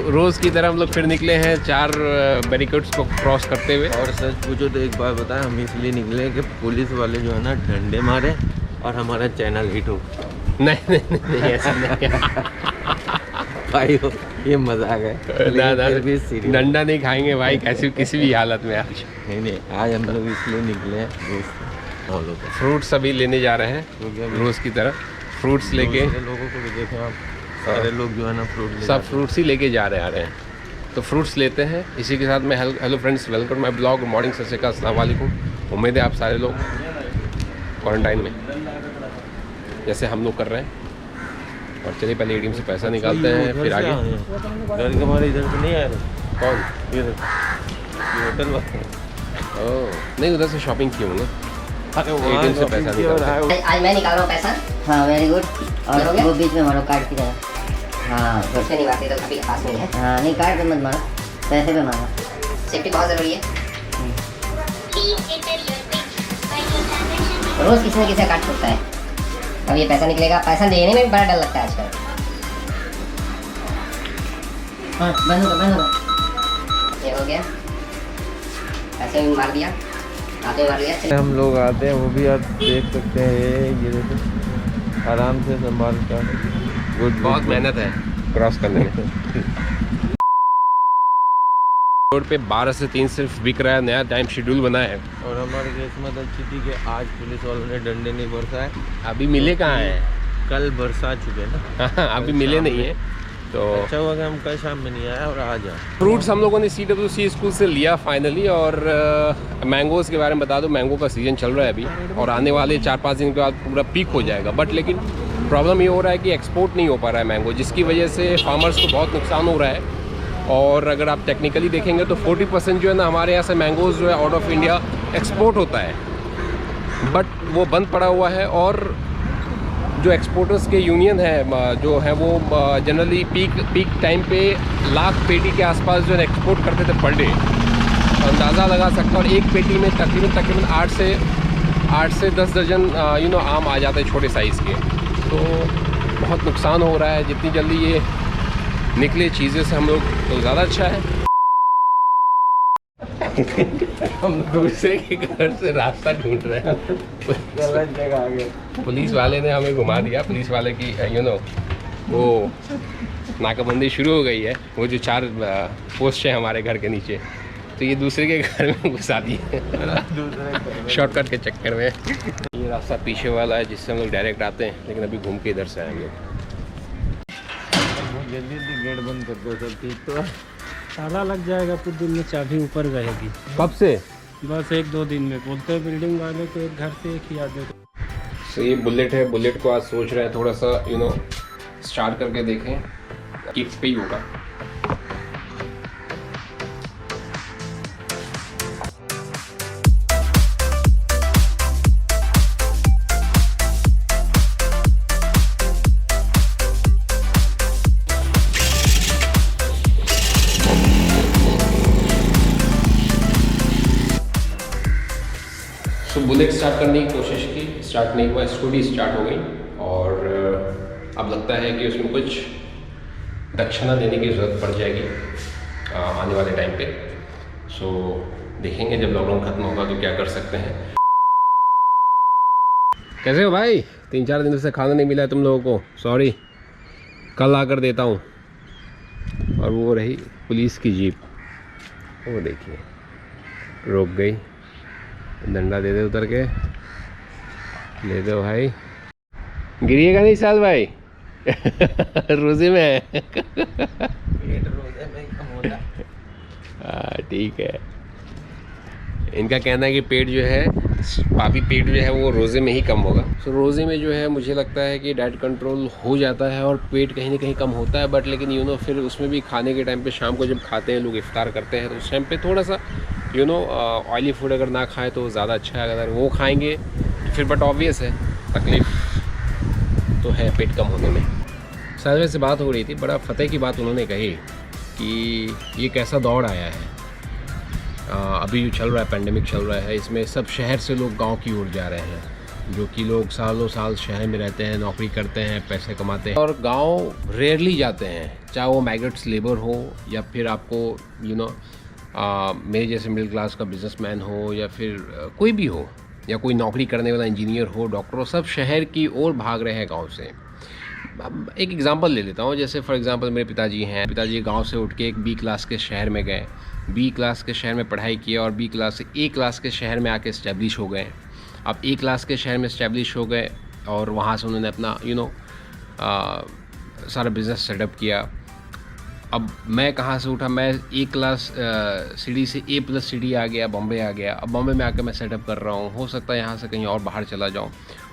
रोज़ की तरह हम लोग फिर निकले हैं 4 बैरिकेड्स को क्रॉस करते हुए। और सच पूछो तो एक बात बताएं, हम इसलिए निकले कि पुलिस वाले जो है ना डंडे मारे और हमारा चैनल हिट हो। नहीं ऐसा नहीं भाई हो, ये मजाक है, फिर भी सीरियस। डंडा नहीं खाएंगे भाई कैसी किसी भी हालत में आज। नहीं आज हम लोग इसलिए निकले हैं दोस्त हम लोग फ्रूट्स अभी लेने जा रहे हैं रोज़ की तरह। फ्रूट्स लेके लोगों को भी देखें आप, सारे लोग जो है ना फ्रूट सब फ्रूट्स ही लेके जा रहे हैं। तो फ्रूट्स लेते हैं। इसी के साथ मैं hello friends, welcome my blog. Good morning, सत श्री अकाल, अस्सलाम वालेकुम। उम्मीद है आप सारे लोग क्वारंटाइन में जैसे हम लोग कर रहे हैं। और चलिए पहले एटीएम से पैसा निकालते हैं फिर आगे। घर के हमारे इधर से नहीं आ रहे। कौन? इधर होटल वाले। ओह नहीं, उधर से शॉपिंग की होंगे। एटीएम से पैसा निकालते हैं। आज मैं निकाल रहा हूँ पैसा। हाँ वेरी गुड। और वो बीच में मारो कार्ड की तरह। हाँ पैसे नहीं मारते तो अभी पास नहीं है। हाँ नहीं कार्ड पे मत मारो, पैसे पे मारो। सेफ्टी बहुत ज़रूरी है। रोज़ किसी न किसी कार्ड छूटता है। अब ये पैसा निकलेगा, पैसा देने में भी बड़ा डर लगता है आजकल। हाँ बंद होगा। ये हो गया, पैसे भी मार दिया, आते मार दिया। हम लोग आते हैं, वो भी आप देख सकते हैं। ये देखो आराम से संभाल कर। बहुत मेहनत है क्रॉस करने में। रोड पे 12 से 3 सिर्फ बिक रहा है, नया टाइम शेड्यूल बना है। और हमारी किस्मत अच्छी थी कि आज पुलिस वालों ने डंडे नहीं बरसाए। अभी मिले कहाँ हैं? कल बरसा चुके ना। अभी मिले नहीं है तो अच्छा हुआ कि हम कल शाम में नहीं आया और आज आए। फ्रूट्स हम लोगों ने CWC स्कूल से लिया फाइनली। और मैंगोज़ के बारे में बता दो, मैंगो का सीज़न चल रहा है अभी और आने वाले 4-5 दिन के बाद पूरा पीक हो जाएगा। बट लेकिन प्रॉब्लम ये हो रहा है कि एक्सपोर्ट नहीं हो पा रहा है मैंगो, जिसकी वजह से फार्मर्स को बहुत नुकसान हो रहा है। और अगर आप टेक्निकली देखेंगे तो 40% जो है ना हमारे यहाँ से मैंगोज़ जो है आउट ऑफ इंडिया एक्सपोर्ट होता है। बट वो बंद पड़ा हुआ है। और जो एक्सपोर्टर्स के यूनियन है जो है वो जनरली पीक टाइम पे 1 लाख पेटी के आसपास जो है एक्सपोर्ट करते थे पर डे। अंदाज़ा लगा सकता और एक पेटी में तकरीबन 8 से 10 दर्जन आम आ जाते हैं छोटे साइज़ के। तो बहुत नुकसान हो रहा है। जितनी जल्दी ये निकले चीज़ें से हम लोग तो ज़्यादा अच्छा है। हम दूसरे के घर से रास्ता ढूंढ रहे हैं। गलत जगह आ गए। पुलिस वाले ने हमें घुमा दिया। पुलिस वाले की वो नाकाबंदी शुरू हो गई है। वो जो 4 पोस्ट है हमारे घर के नीचे, तो ये दूसरे के घर में घुसा दिए शॉर्टकट के चक्कर में। ये रास्ता पीछे वाला है जिससे हम लोग डायरेक्ट आते हैं, लेकिन अभी घूम के इधर से आए हम लोग। जल्दी गेट बंद कर दो सब। ठीक तो ताला लग जाएगा, कुछ दिन में चाबी ऊपर रहेगी। कब से? बस 1-2 दिन में। बोलते हैं बिल्डिंग वाले को एक घर से एक ही आदमी। तो ये बुलेट है। बुलेट को आज सोच रहे हैं थोड़ा सा स्टार्ट करके देखें, किक पे ही होगा। तो बुलेट स्टार्ट करने की कोशिश की, स्टार्ट नहीं हुआ। स्कूटी स्टार्ट हो गई और अब लगता है कि उसमें कुछ दक्षिणा देने की ज़रूरत पड़ जाएगी आने वाले टाइम पे। सो देखेंगे जब लॉकडाउन ख़त्म होगा तो क्या कर सकते हैं। कैसे हो भाई? 3-4 दिन से खाना नहीं मिला है तुम लोगों को। सॉरी, कल आकर देता हूँ। और वो रही पुलिस की जीप, वो देखिए रोक गई। डंडा दे दे उतर के, ले दो भाई। गिरिएगा नहीं साल भाई। रोजे में है। ठीक है। इनका कहना है कि पेट जो है पापी पेट जो है वो रोज़े में ही कम होगा। तो रोज़े में जो है मुझे लगता है कि डाइट कंट्रोल हो जाता है और पेट कहीं ना कहीं कम होता है। बट लेकिन फिर उसमें भी खाने के टाइम पे शाम को जब खाते हैं लोग, इफ्तार करते हैं, तो उस टाइम पे थोड़ा सा ऑयली फूड अगर ना खाएं तो ज़्यादा अच्छा है। अगर वो खाएंगे तो फिर बट ऑब्वियस है तकलीफ़ तो है पेट कम होने में। साजवे से बात हो रही थी, बड़ा फतेह की बात उन्होंने कही कि ये कैसा दौड़ आया है। अभी जो चल रहा है, पेंडेमिक चल रहा है, इसमें सब शहर से लोग गांव की ओर जा रहे हैं। जो कि लोग सालों साल शहर में रहते हैं, नौकरी करते हैं, पैसे कमाते हैं और गांव रेयरली जाते हैं, चाहे वो माइग्रेंट्स लेबर हो या फिर आपको मेरे जैसे मिडिल क्लास का बिजनेसमैन हो या फिर कोई भी हो या कोई नौकरी करने वाला इंजीनियर हो, डॉक्टर हो, सब शहर की ओर भाग रहे हैं गांव से। एक एग्जांपल ले लेता हूँ, जैसे फॉर एग्जांपल मेरे पिताजी गांव से उठ के एक बी क्लास के शहर में गए, बी क्लास के शहर में पढ़ाई किया और बी क्लास से ए क्लास के शहर में आके इस्टेब्लिश हो गए। अब ए क्लास के शहर में इस्टेब्लिश हो गए और वहाँ से उन्होंने अपना सारा बिज़नेस सेटअप किया। अब मैं कहाँ से उठा, मैं ए क्लास सीढ़ी से A+ सीढ़ी आ गया, बॉम्बे आ गया। अब बॉम्बे में आकर मैं सेटअप कर रहा हूँ, हो सकता है यहाँ से कहीं और बाहर चला जाऊँ।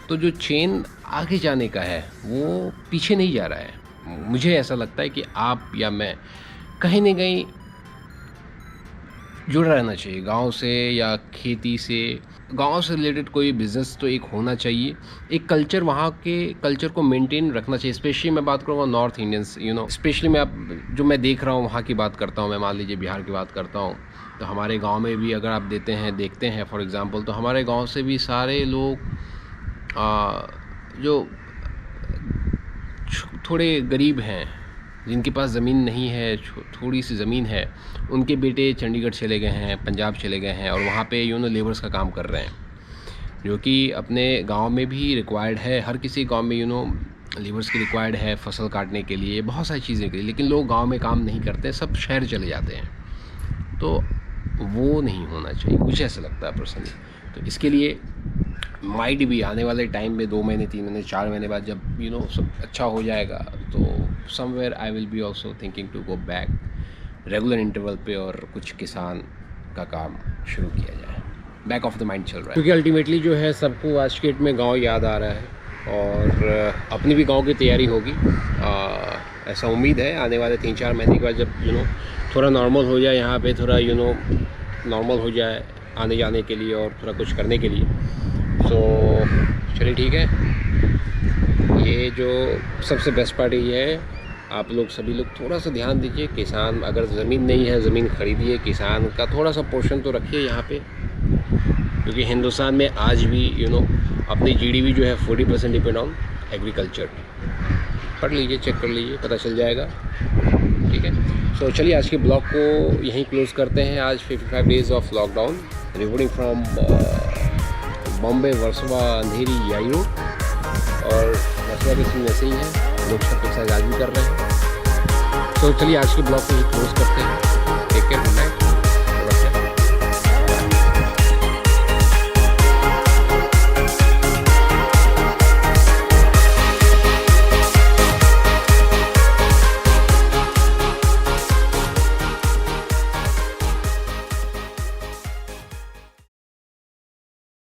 तो जो चेन आगे जाने का है वो पीछे नहीं जा रहा है। मुझे ऐसा लगता है कि आप या मैं कहीं ना कहीं जुड़ा रहना चाहिए गांव से या खेती से, गांव से रिलेटेड कोई बिज़नेस तो एक होना चाहिए, एक कल्चर, वहाँ के कल्चर को मेंटेन रखना चाहिए। स्पेशली मैं बात करूँगा नॉर्थ इंडियंस, स्पेशली मैं देख रहा हूँ वहाँ की बात करता हूँ। मैं मान लीजिए बिहार की बात करता हूँ, तो हमारे गांव में भी अगर आप देखते हैं फॉर एग्ज़ाम्पल, तो हमारे गांव से भी सारे लोग जो थोड़े गरीब हैं, जिनके पास ज़मीन नहीं है, थोड़ी सी ज़मीन है, उनके बेटे चंडीगढ़ चले गए हैं, पंजाब चले गए हैं और वहाँ पे लेबर्स का काम कर रहे हैं, जो कि अपने गांव में भी रिक्वायर्ड है। हर किसी गांव में लेबर्स की रिक्वायर्ड है फसल काटने के लिए, बहुत सारी चीज़ें के लिए, लेकिन लोग गांव में काम नहीं करते, सब शहर चले जाते हैं। तो वो नहीं होना चाहिए, मुझे ऐसा लगता है पर्सनली। तो इसके लिए माइट भी आने वाले टाइम में 2 महीने 3 महीने 4 महीने बाद जब सब अच्छा हो जाएगा, तो somewhere I will be also thinking to go back regular interval पे और कुछ किसान का काम शुरू किया जाए। बैक ऑफ द माइंड चल रहा है, क्योंकि अल्टीमेटली जो है सबको आज के डेट में गाँव याद आ रहा है और अपनी भी गाँव की तैयारी होगी। ऐसा उम्मीद है आने वाले 3-4 महीने के बाद जब थोड़ा नॉर्मल हो जाए, यहाँ पे थोड़ा नॉर्मल हो जाए आने जाने के लिए और थोड़ा कुछ करने के लिए। तो चलिए ठीक है, ये जो सबसे बेस्ट पार्ट ये है, आप लोग सभी लोग थोड़ा सा ध्यान दीजिए। किसान, अगर ज़मीन नहीं है ज़मीन खरीदिए, किसान का थोड़ा सा पोर्शन तो रखिए यहाँ पे, क्योंकि हिंदुस्तान में आज भी अपनी GDP जो है 40% डिपेंड ऑन एग्रीकल्चर। पढ़ लीजिए, चेक कर लीजिए, पता चल जाएगा, ठीक है। सो चलिए आज के ब्लॉग को यहीं क्लोज़ करते हैं। आज 55 days of lockdown, reporting from Bombay, Versova, Andheri, Yari road. और वर्सोवा के सीन ऐसे ही है, लोग सब एक्सरसाइज आज भी कर रहे हैं। तो चलिए आज के ब्लॉग को ही क्लोज़ करते हैं। Take care, good night.